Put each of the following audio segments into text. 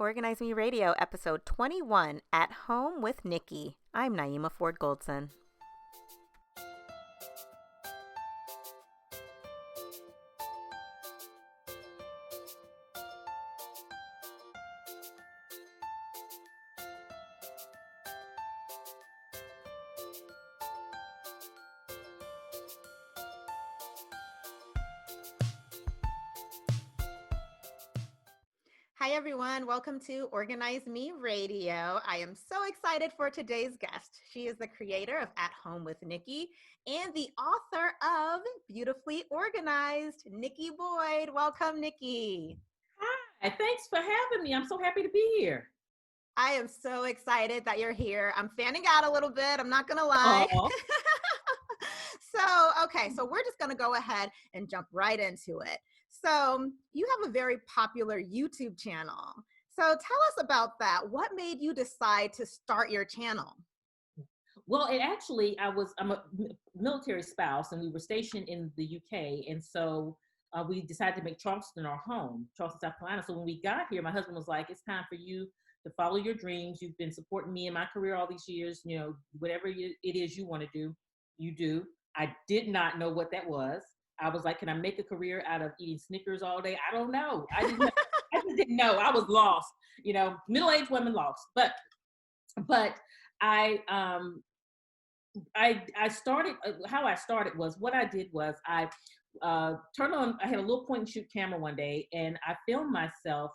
Organize Me Radio, episode 21, At Home with Nikki. I'm Naeemah Ford Goldson. Hi, everyone. Welcome to Organize Me Radio. I am so excited for today's guest. She is the creator of At Home with Nikki and the author of Beautifully Organized, Nikki Boyd. Welcome, Nikki. Hi, thanks for having me. I'm so happy to be here. I am so excited that you're here. I'm fanning out a little bit. I'm not going to lie. Aw. So we're just going to go ahead and jump right into it. So you have a very popular YouTube channel. So tell us about that. What made you decide to start your channel? Well, I'm a military spouse and we were stationed in the UK. And so we decided to make Charleston our home, Charleston, South Carolina. So when we got here, my husband was like, it's time for you to follow your dreams. You've been supporting me in my career all these years. You know, whatever it is you want to do, you do. I did not know what that was. I was like, can I make a career out of eating Snickers all day? I don't know. I just didn't know. I was lost, middle-aged women lost. But I started, how I started was, what I did was I had a little point and shoot camera one day and I filmed myself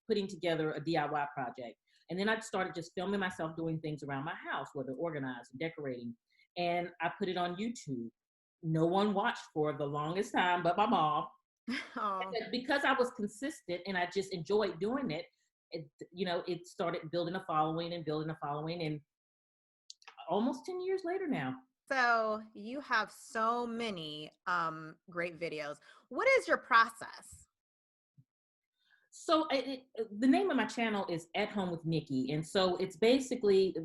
putting together a DIY project. And then I started just filming myself doing things around my house, whether organized and decorating. And I put it on YouTube. No one watched for the longest time but my mom. Oh. Because I was consistent and I just enjoyed doing it, it started building a following and almost 10 years later now. So you have so many great videos. What is your process? So the name of my channel is At Home with Nikki. And so it's basically,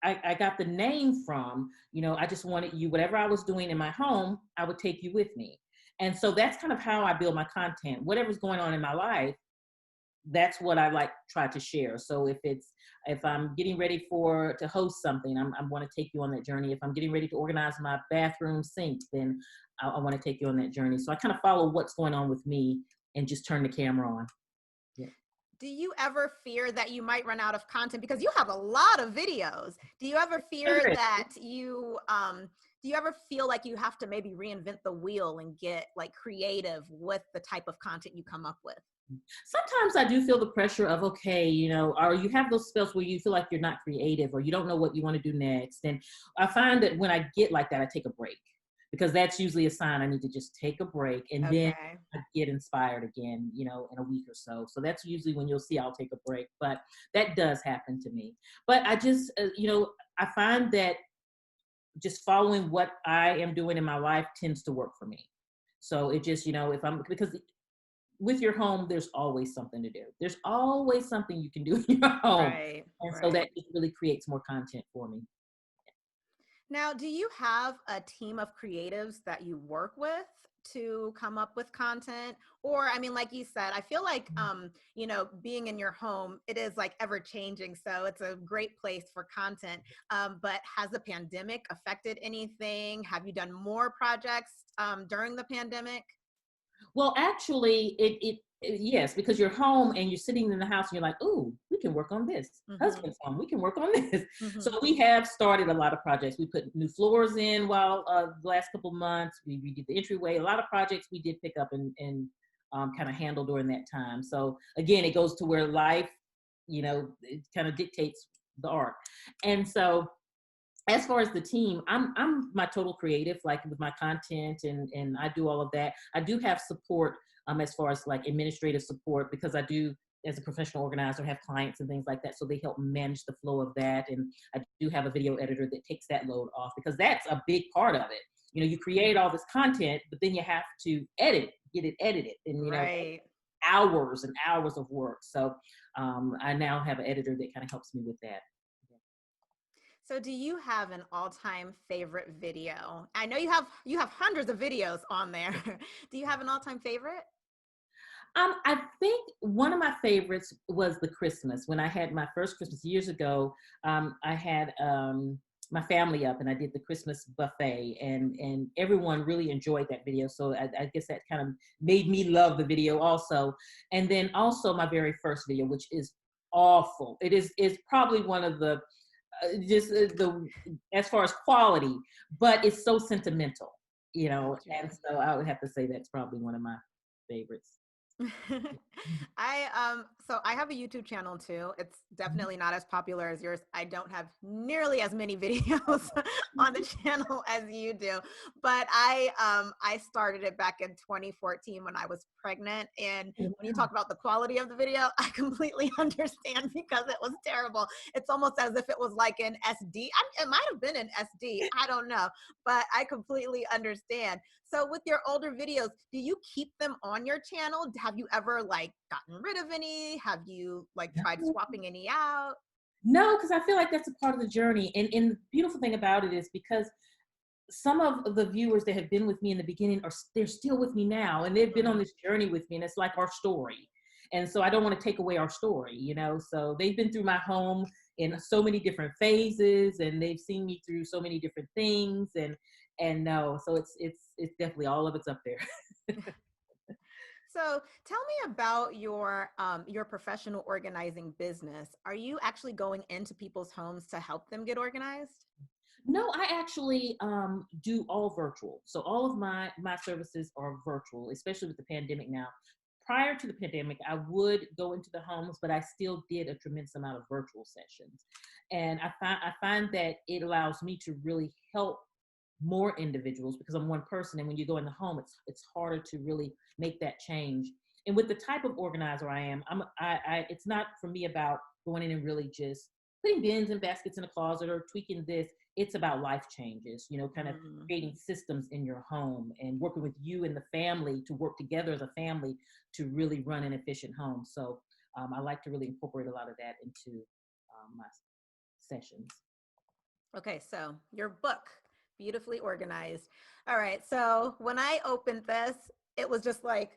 I got the name from, I just wanted you, whatever I was doing in my home, I would take you with me. And so that's kind of how I build my content. Whatever's going on in my life, that's what I try to share. So if I'm getting ready to host something, I want to take you on that journey. If I'm getting ready to organize my bathroom sink, then I want to take you on that journey. So I kind of follow what's going on with me and just turn the camera on. Yeah. Do you ever fear that you might run out of content because you have a lot of videos? Do you ever fear that do you ever feel like you have to maybe reinvent the wheel and get creative with the type of content you come up with? Sometimes I do feel the pressure of, okay, or you have those spells where you feel like you're not creative or you don't know what you want to do next. And I find that when I get like that, I take a break because that's usually a sign I need to just take a break and then I get inspired again, in a week or so. So that's usually when you'll see I'll take a break, but that does happen to me. But I just, I find that just following what I am doing in my life tends to work for me. So it just, because with your home, there's always something to do. There's always something you can do in your home. Right. So that just really creates more content for me. Now, do you have a team of creatives that you work with to come up with content? Or, I mean, like you said, I feel like, being in your home, it is ever changing. So it's a great place for content. But has the pandemic affected anything? Have you done more projects during the pandemic? Well, actually, yes, because you're home and you're sitting in the house and you're like, ooh, we can work on this. Mm-hmm. Husband's home, we can work on this. Mm-hmm. So we have started a lot of projects. We put new floors in while the last couple months. We redid the entryway. A lot of projects we did pick up and kind of handle during that time. So again, it goes to where life, it kind of dictates the art. And so as far as the team, I'm my total creative, with my content and I do all of that. I do have support as far as administrative support because I do, as a professional organizer, have clients and things like that. So they help manage the flow of that. And I do have a video editor that takes that load off because that's a big part of it. You create all this content, but then you have to get it edited and, right. Hours and hours of work. So I now have an editor that kind of helps me with that. So do you have an all-time favorite video? I know you have hundreds of videos on there. Do you have an all-time favorite? I think one of my favorites was the Christmas. When I had my first Christmas years ago, I had my family up and I did the Christmas buffet, and everyone really enjoyed that video. So I guess that kind of made me love the video also. And then also my very first video, which is awful. Is probably one of the the as far as quality, but it's so sentimental, Gotcha. and so I would have to say that's probably one of my favorites. So I have a YouTube channel too. It's Mhm. definitely not as popular as yours. I don't have nearly as many videos on the channel as you do, but I started it back in 2014 when I was pregnant. And Oh, when you wow. talk about the quality of the video, I completely understand because it was terrible. It's almost as if it was like in SD. It might have been in SD. I don't know, but I completely understand. So with your older videos, do you keep them on your channel? Have you ever like gotten rid of any? Have you like tried swapping any out? No, because I feel like that's a part of the journey. And the beautiful thing about it is because some of the viewers that have been with me in the beginning they're still with me now, and they've been on Mhm. this journey with me, and it's like our story. And so I don't want to take away our story, So they've been through my home in so many different phases, and they've seen me through so many different things, and no, so it's definitely all of it's up there. So tell me about your professional organizing business. Are you actually going into people's homes to help them get organized? No, I actually do all virtual. So all of my services are virtual, especially with the pandemic now. Prior to the pandemic, I would go into the homes, but I still did a tremendous amount of virtual sessions. And I find that it allows me to really help more individuals because I'm one person, and when you go in the home, it's harder to really make that change. And with the type of organizer I am, it's not for me about going in and really just putting bins and baskets in a closet or tweaking this. It's about life changes, kind of Mm. creating systems in your home and working with you and the family to work together as a family to really run an efficient home. So I like to really incorporate a lot of that into my sessions. Okay, so your book, beautifully organized. All right, so when I opened this, it was just like,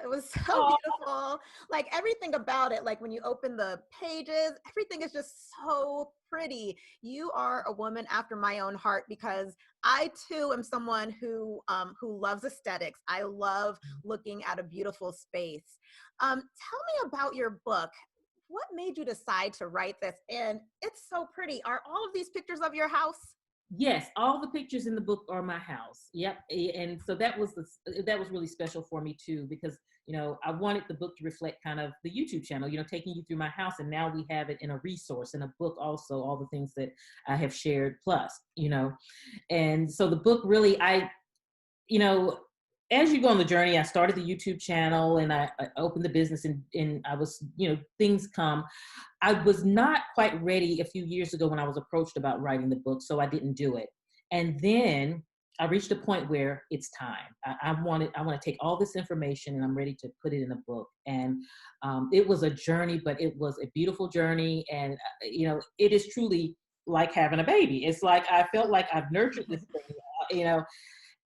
it was so Oh, beautiful. Like everything about it, like when you open the pages, everything is just so pretty. You are a woman after my own heart because I too am someone who loves aesthetics. I love looking at a beautiful space. Tell me about your book. What made you decide to write this? And it's so pretty. Are all of these pictures of your house? yes, all the pictures in the book are my house. Yep, and so that was really special for me too because I wanted the book to reflect kind of the YouTube channel, taking you through my house, and now we have it in a resource in a book also, all the things that I have shared plus, and so the book really you know, as you go on the journey, I started the YouTube channel and I opened the business and I was, things come. I was not quite ready a few years ago when I was approached about writing the book, so I didn't do it. And then I reached a point where it's time. I want to take all this information and I'm ready to put it in a book. And it was a journey, but it was a beautiful journey. And it is truly like having a baby. It's like I felt like I've nurtured this thing,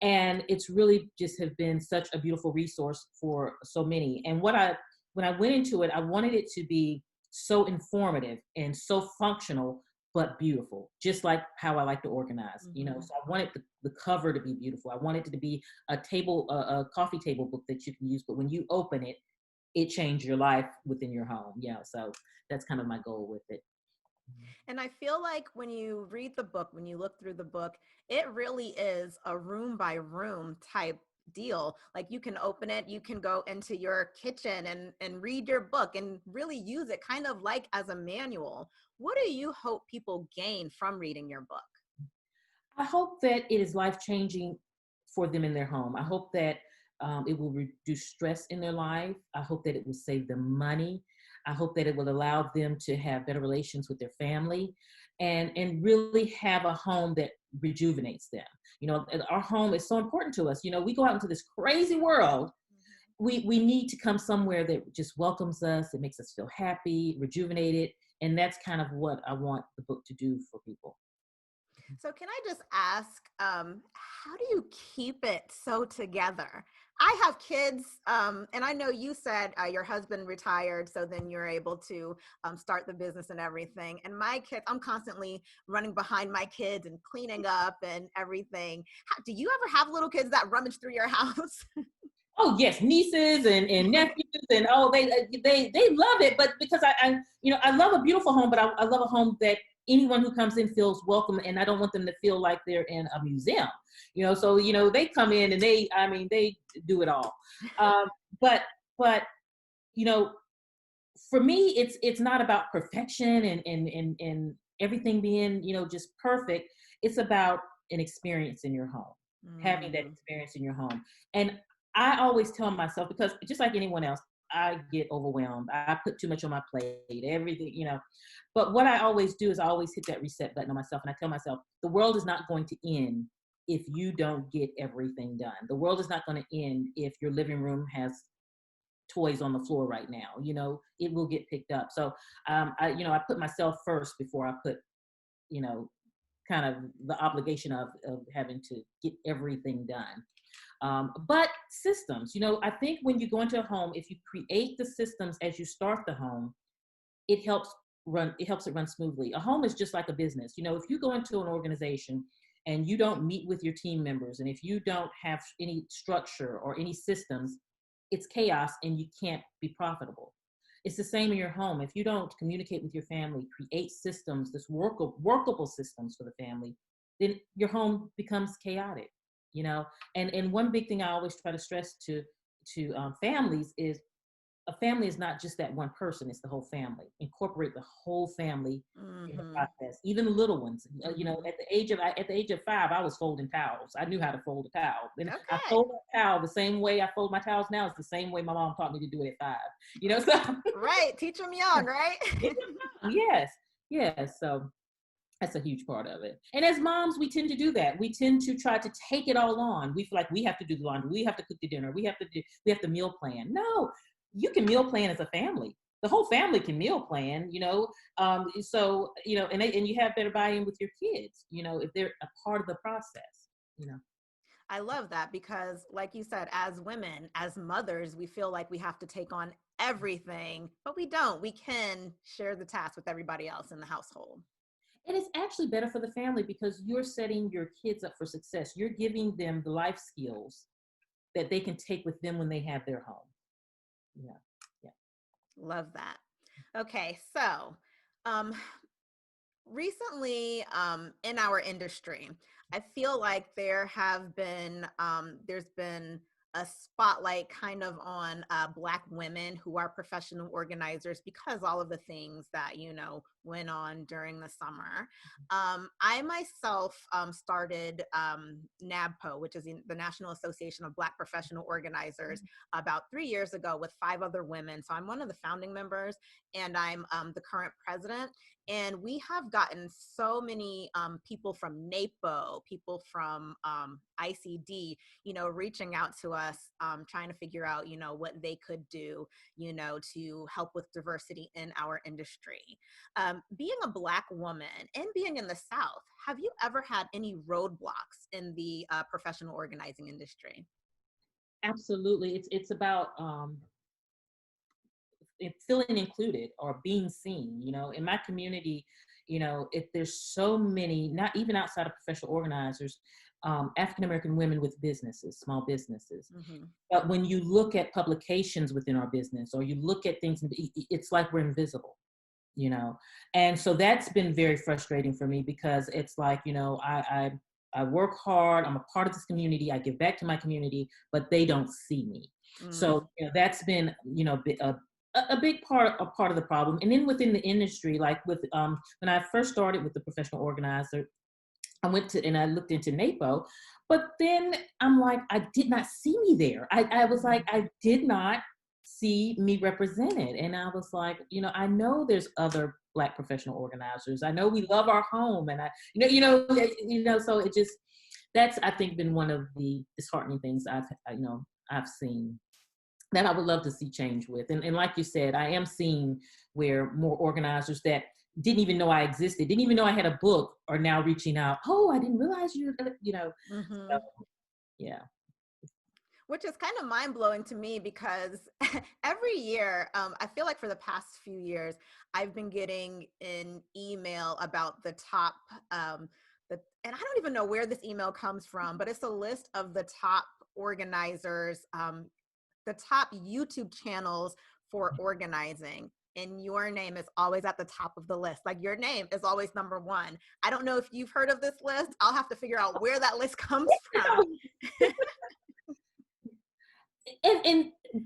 and it's really just have been such a beautiful resource for so many. And when I went into it, I wanted it to be so informative and so functional but beautiful, just like how I like to organize, Mhm. so I wanted the cover to be beautiful. I wanted it to be a coffee table book that you can use, but when you open it, it changed your life within your home. Yeah, so that's kind of my goal with it. And I feel like when you read the book, when you look through the book, it really is a room by room type deal. Like you can open it, you can go into your kitchen and read your book and really use it kind of like as a manual. What do you hope people gain from reading your book? I hope that it is life changing for them in their home. I hope that it will reduce stress in their life. I hope that it will save them money. I hope that it will allow them to have better relations with their family and really have a home that rejuvenates them. And our home is so important to us. We go out into this crazy world. We need to come somewhere that just welcomes us, it makes us feel happy, rejuvenated. And that's kind of what I want the book to do for people. So can I just ask, how do you keep it so together? I have kids, and I know you said your husband retired, so then you're able to start the business and everything. And my kids, I'm constantly running behind my kids and cleaning up and everything. Do you ever have little kids that rummage through your house? Oh yes, nieces and nephews, and they love it. But because I love a beautiful home, but I love a home that anyone who comes in feels welcome, and I don't want them to feel like they're in a museum. So they come in and they do it all. Um, but but you know, for me, it's not about perfection and everything being just perfect. It's about an experience in your home, having that Mm-hmm. experience in your home. And I always tell myself, because just like anyone else, I get overwhelmed. I put too much on my plate, everything. But what I always do is I always hit that reset button on myself, and I tell myself, the world is not going to end if you don't get everything done. The world is not going to end if your living room has toys on the floor right now. It will get picked up. So I put myself first before I put you know kind of the obligation of having to get everything done. But systems, I think when you go into a home, if you create the systems as you start the home, it helps it run smoothly. A home is just like a business. If you go into an organization and you don't meet with your team members, and if you don't have any structure or any systems, it's chaos and you can't be profitable. It's the same in your home. If you don't communicate with your family, create systems, this workable systems for the family, then your home becomes chaotic. And one big thing I always try to stress to families is, a family is not just that one person, it's the whole family. Incorporate the whole family in the Mm-hmm. process, even the little ones. Mm-hmm. At the age of 5, I was folding towels. I knew how to fold a towel. And I Okay. fold a towel the same way I fold my towels now. It's the same way my mom taught me to do it at 5. So Right. Teach them young, right? yes, yes. So that's a huge part of it. And as moms, we tend to do that. We tend to try to take it all on. We feel like we have to do the laundry, we have to cook the dinner, we have to meal plan. No, you can meal plan as a family. The whole family can meal plan. So and you have better buy-in with your kids. If they're a part of the process. I love that because, like you said, as women, as mothers, we feel like we have to take on everything, but we don't. We can share the task with everybody else in the household. And it's actually better for the family because you're setting your kids up for success. You're giving them the life skills that they can take with them when they have their home. Yeah. Yeah. Love that. Okay, so um, recently in our industry, I feel like there's been a spotlight kind of on Black women who are professional organizers because all of the things that went on during the summer. I myself started NABO, which is the National Association of Black Professional Organizers, about 3 years ago with 5 other women. So I'm one of the founding members, and I'm the current president. And we have gotten so many people from NABO, people from ICD, reaching out to us, trying to figure out, what they could do, to help with diversity in our industry. Being a Black woman and being in the South, have you ever had any roadblocks in the professional organizing industry? Absolutely. It's about feeling included or being seen. In my community, if there's so many, not even outside of professional organizers, African American women with businesses, small businesses. Mm-hmm. But when you look at publications within our business, or you look at things, it's like we're invisible. And so that's been very frustrating for me, because it's like, I work hard, I'm a part of this community, I give back to my community, but they don't see me. Mm. So that's been a big part of the problem. And then within the industry, like with when I first started with the professional organizer, I went to and I looked into NAPO, but then I'm like, I did not see me there. I was like, I did not see me represented. And I was like, I know there's other Black professional organizers. I know we love our home, and so it just, that's, I think, been one of the disheartening things I've seen, that I would love to see change with. And like you said, I am seeing where more organizers that didn't even know I existed, didn't even know I had a book, are now reaching out. Oh, I didn't realize you. Mm-hmm. So, yeah. Which is kind of mind blowing to me because every year, I feel like for the past few years, I've been getting an email about the top, and I don't even know where this email comes from, but it's a list of the top organizers, the top YouTube channels for organizing. And your name is always at the top of the list. Like your name is always number one. I don't know if you've heard of this list. I'll have to figure out where that list comes from.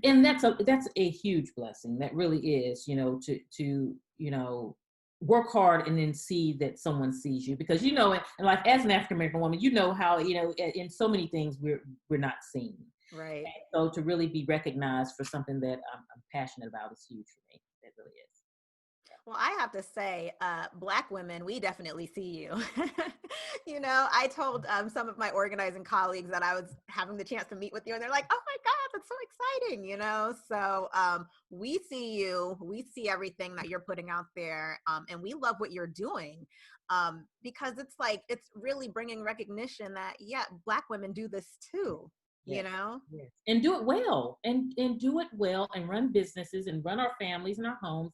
And that's a huge blessing. That really is, to work hard and then see that someone sees you, because and like as an African American woman, how in so many things we're not seen. Right. And so to really be recognized for something that I'm passionate about is huge for me. It really is. Well, I have to say, Black women, we definitely see you. I told some of my organizing colleagues that I was having the chance to meet with you, and they're like, "Oh my God, that's so exciting!" So we see you, we see everything that you're putting out there, and we love what you're doing, because it's really bringing recognition that Black women do this too. Yes. Yes. And do it well, and do it well, and run businesses and run our families and our homes,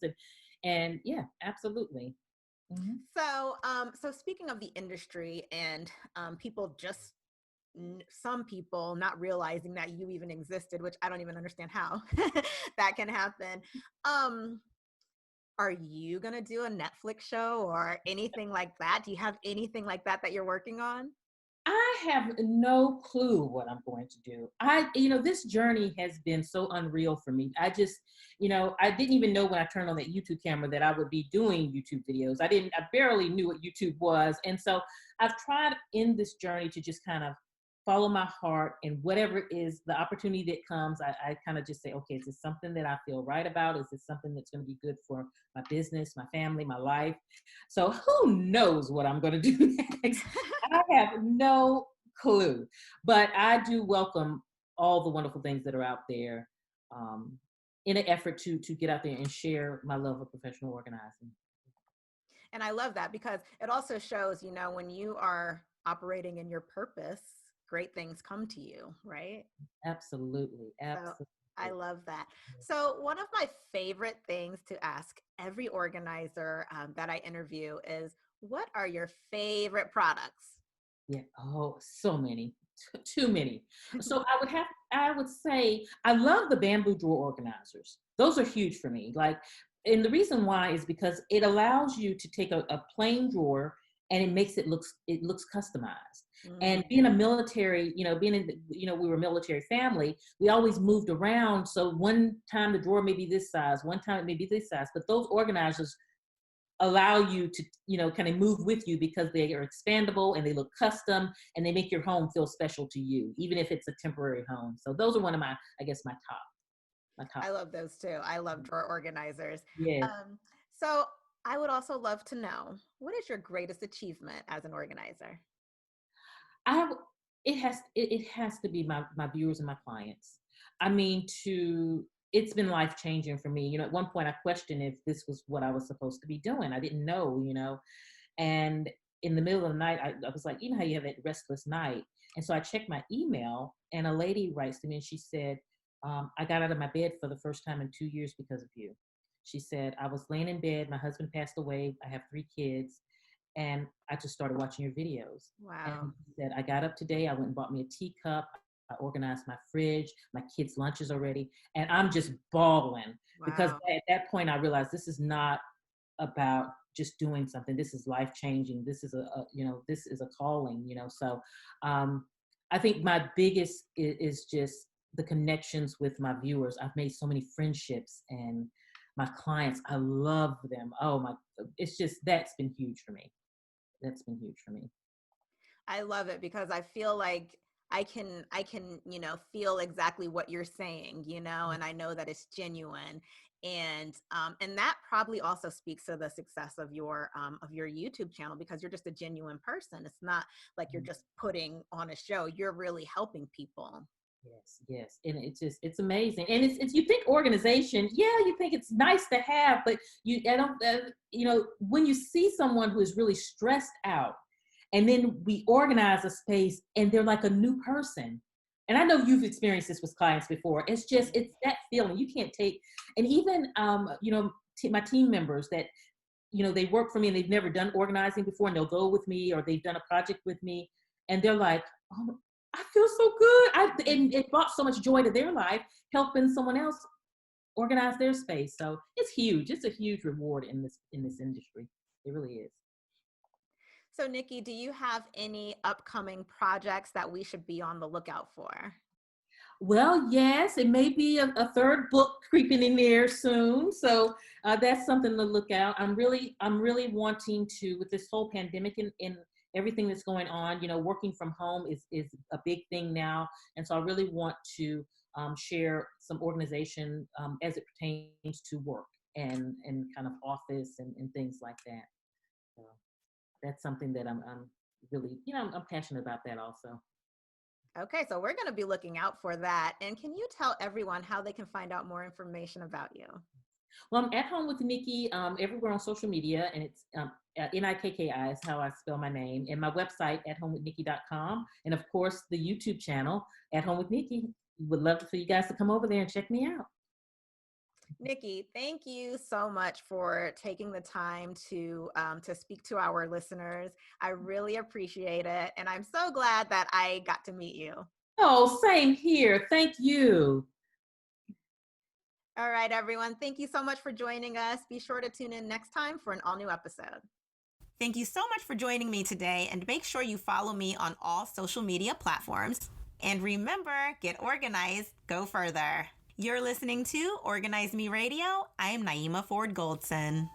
and yeah, absolutely. Mm-hmm. So speaking of the industry and some people not realizing that you even existed, which I don't even understand how that can happen. Are you gonna do a Netflix show or anything like that? Do you have anything like that you're working on? I have no clue what I'm going to do. This journey has been so unreal for me. I didn't even know when I turned on that YouTube camera that I would be doing YouTube videos. I barely knew what YouTube was. And so I've tried in this journey to just kind of follow my heart, and whatever is the opportunity that comes, I kind of just say, okay, is this something that I feel right about? Is this something that's going to be good for my business, my family, my life? So who knows what I'm going to do next? I have no clue, but I do welcome all the wonderful things that are out there, in an effort to get out there and share my love of professional organizing. And I love that, because it also shows, when you are operating in your purpose, great things come to you, right? Absolutely. So I love that. So one of my favorite things to ask every organizer that I interview is, what are your favorite products? Yeah. Oh, so many. Too many. So I would say I love the bamboo drawer organizers. Those are huge for me. And the reason why is because it allows you to take a plain drawer, and it makes it looks customized. And being a military, we were a military family, we always moved around. So one time the drawer may be this size, one time it may be this size, but those organizers allow you to, kind of move with you, because they are expandable and they look custom, and they make your home feel special to you, even if it's a temporary home. So those are one of my top. I love those too. I love drawer organizers. Yes. So I would also love to know, what is your greatest achievement as an organizer? It has to be my viewers and my clients. I mean, it's been life changing for me. At one point I questioned if this was what I was supposed to be doing. I didn't know, and in the middle of the night, I was like, how you have that restless night. And so I checked my email, and a lady writes to me, and she said, I got out of my bed for the first time in 2 years because of you. She said, I was laying in bed, my husband passed away, I have 3 kids, and I just started watching your videos. Wow. And she said, I got up today, I went and bought me a teacup, I organized my fridge, my kids' lunches are ready, and I'm just bawling. Wow. Because at that point I realized this is not about just doing something. This is life changing. This is this is a calling. So I think my biggest is just the connections with my viewers. I've made so many friendships, and my clients, I love them. It's just, that's been huge for me. That's been huge for me. I love it, because I feel like I can, feel exactly what you're saying, and I know that it's genuine. And that probably also speaks to the success of your YouTube channel, because you're just a genuine person. It's not like you're just putting on a show. You're really helping people. Yes. And it's amazing. And it's you think organization, you think it's nice to have, but when you see someone who is really stressed out, and then we organize a space and they're like a new person, And I know you've experienced this with clients before. It's just, it's that feeling you can't take. And even, my team members that, they work for me and they've never done organizing before, and they'll go with me, or they've done a project with me, and they're like, oh, I feel so good. And it brought so much joy to their life, helping someone else organize their space. So it's huge. It's a huge reward in this industry. It really is. So Nikki, do you have any upcoming projects that we should be on the lookout for? Well, yes, it may be a third book creeping in there soon. So that's something to look out. I'm really wanting to, with this whole pandemic and everything that's going on, working from home is a big thing now. And so I really want to share some organization as it pertains to work and kind of office and things like that. So that's something that I'm really, I'm passionate about that also. Okay, so we're going to be looking out for that. And can you tell everyone how they can find out more information about you? Well, I'm At Home with Nikki everywhere on social media, and it's Nikki is how I spell my name, and my website, athomewithnikki.com, and of course, the YouTube channel, At Home with Nikki. Would love for you guys to come over there and check me out. Nikki, thank you so much for taking the time to speak to our listeners. I really appreciate it. And I'm so glad that I got to meet you. Oh, same here. Thank you. All right, everyone. Thank you so much for joining us. Be sure to tune in next time for an all-new episode. Thank you so much for joining me today, and make sure you follow me on all social media platforms. And remember, get organized, go further. You're listening to Organize Me Radio. I am Naeemah Ford Goldson.